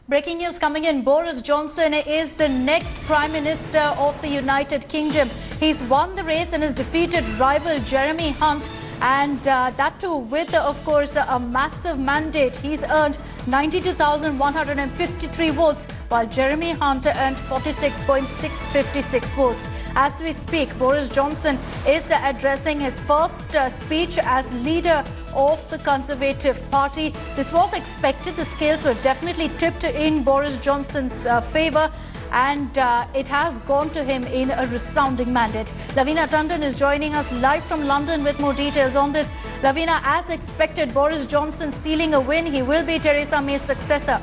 Breaking news coming in. Boris Johnson is the next Prime Minister of the United Kingdom. He's won the race and has defeated rival Jeremy Hunt, and that too with, of course, a massive mandate. He's earned 92,153 votes, while Jeremy Hunt earned 46,656 votes. As we speak, Boris Johnson is addressing his first speech as leader of the Conservative Party. This was expected. The scales were definitely tipped in Boris Johnson's favour, and it has gone to him in a resounding mandate. Lavina Tandon is joining us live from London with more details on this. Lavina, as expected, Boris Johnson sealing a win. He will be Theresa May's successor.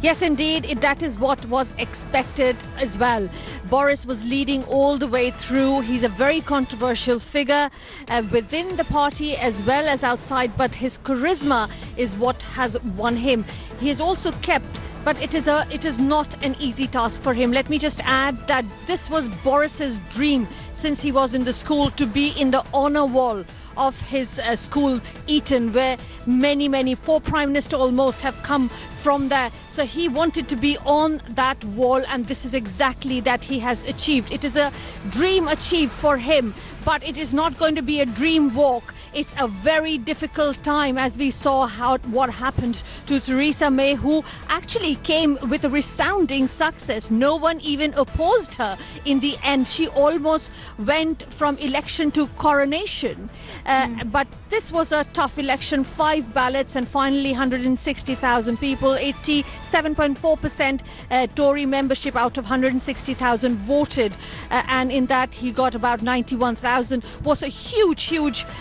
Yes, indeed, that is what was expected as well. Boris was leading all the way through. He's a very controversial figure within the party as well as outside, but his charisma is what has won him. He has also kept, but it is not an easy task for him. Let me just add that this was Boris's dream since he was in the school, to be in the honour wall of his school, Eton, where many, 4 prime ministers almost have come from there. So he wanted to be on that wall, and this is exactly that he has achieved. It is a dream achieved for him, but it is not going to be a dream walk. It's a very difficult time, as we saw what happened to Theresa May, who actually came with a resounding success. No one even opposed her in the end. She almost went from election to coronation. But this was a tough election. 5 ballots and finally 160,000 people, 87.4% Tory membership out of 160,000 voted. And in that he got about 91,000. Was a huge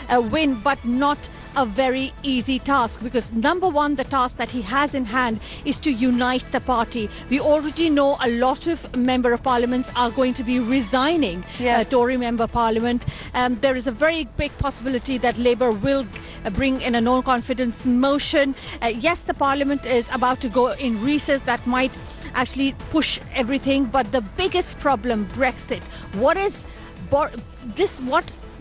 win, but not a very easy task, because number one, the task that he has in hand is to unite the party. We already know a lot of member of parliaments are going to be resigning. Yes. Tory member parliament. There is a very big possibility that Labour will bring in a no-confidence motion. Yes, the parliament is about to go in recess. That might actually push everything, but the biggest problem, Brexit. What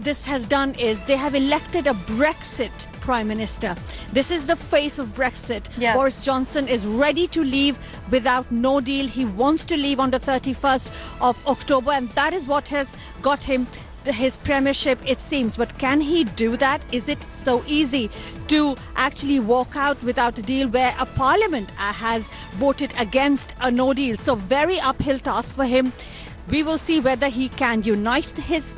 this has done is they have elected a Brexit Prime Minister. This is the face of Brexit. Yes. Boris Johnson is ready to leave without no deal. He wants to leave on the 31st of October, and that is what has got him his premiership, it seems. But can he do that? Is it so easy to actually walk out without a deal where a parliament has voted against a no deal? So very uphill task for him. We will see whether he can unite his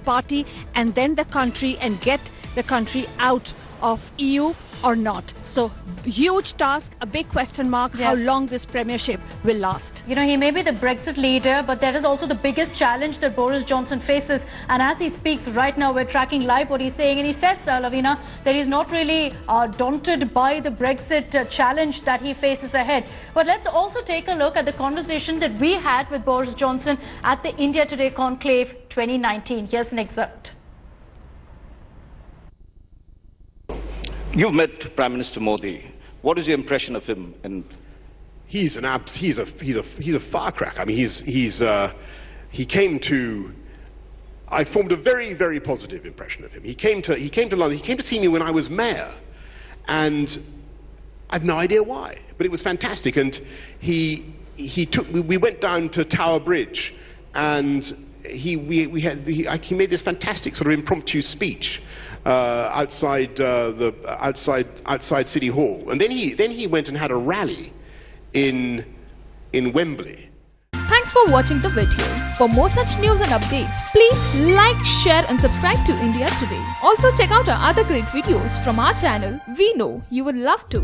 party and then the country, and get the country out of EU or not. So huge task, a big question mark. Yes. How long this premiership will last. You know, he may be the Brexit leader, but that is also the biggest challenge that Boris Johnson faces. And as he speaks right now, we're tracking live what he's saying. And he says, Lavina, that he's not really daunted by the Brexit challenge that he faces ahead. But let's also take a look at the conversation that we had with Boris Johnson at the India Today Conclave 2019. Here's an excerpt. You've met Prime Minister Modi. What is your impression of him? And he's a firecracker. I mean, he came to. I formed a very positive impression of him. He came to London. He came to see me when I was mayor, and I've no idea why, but it was fantastic. And we went down to Tower Bridge, and he made this fantastic sort of impromptu speech outside City Hall, and then he went and had a rally in Wembley. Thanks for watching the video. For more such news and updates, please like, share and subscribe to India Today. Also check out our other great videos from our channel. We know you would love to.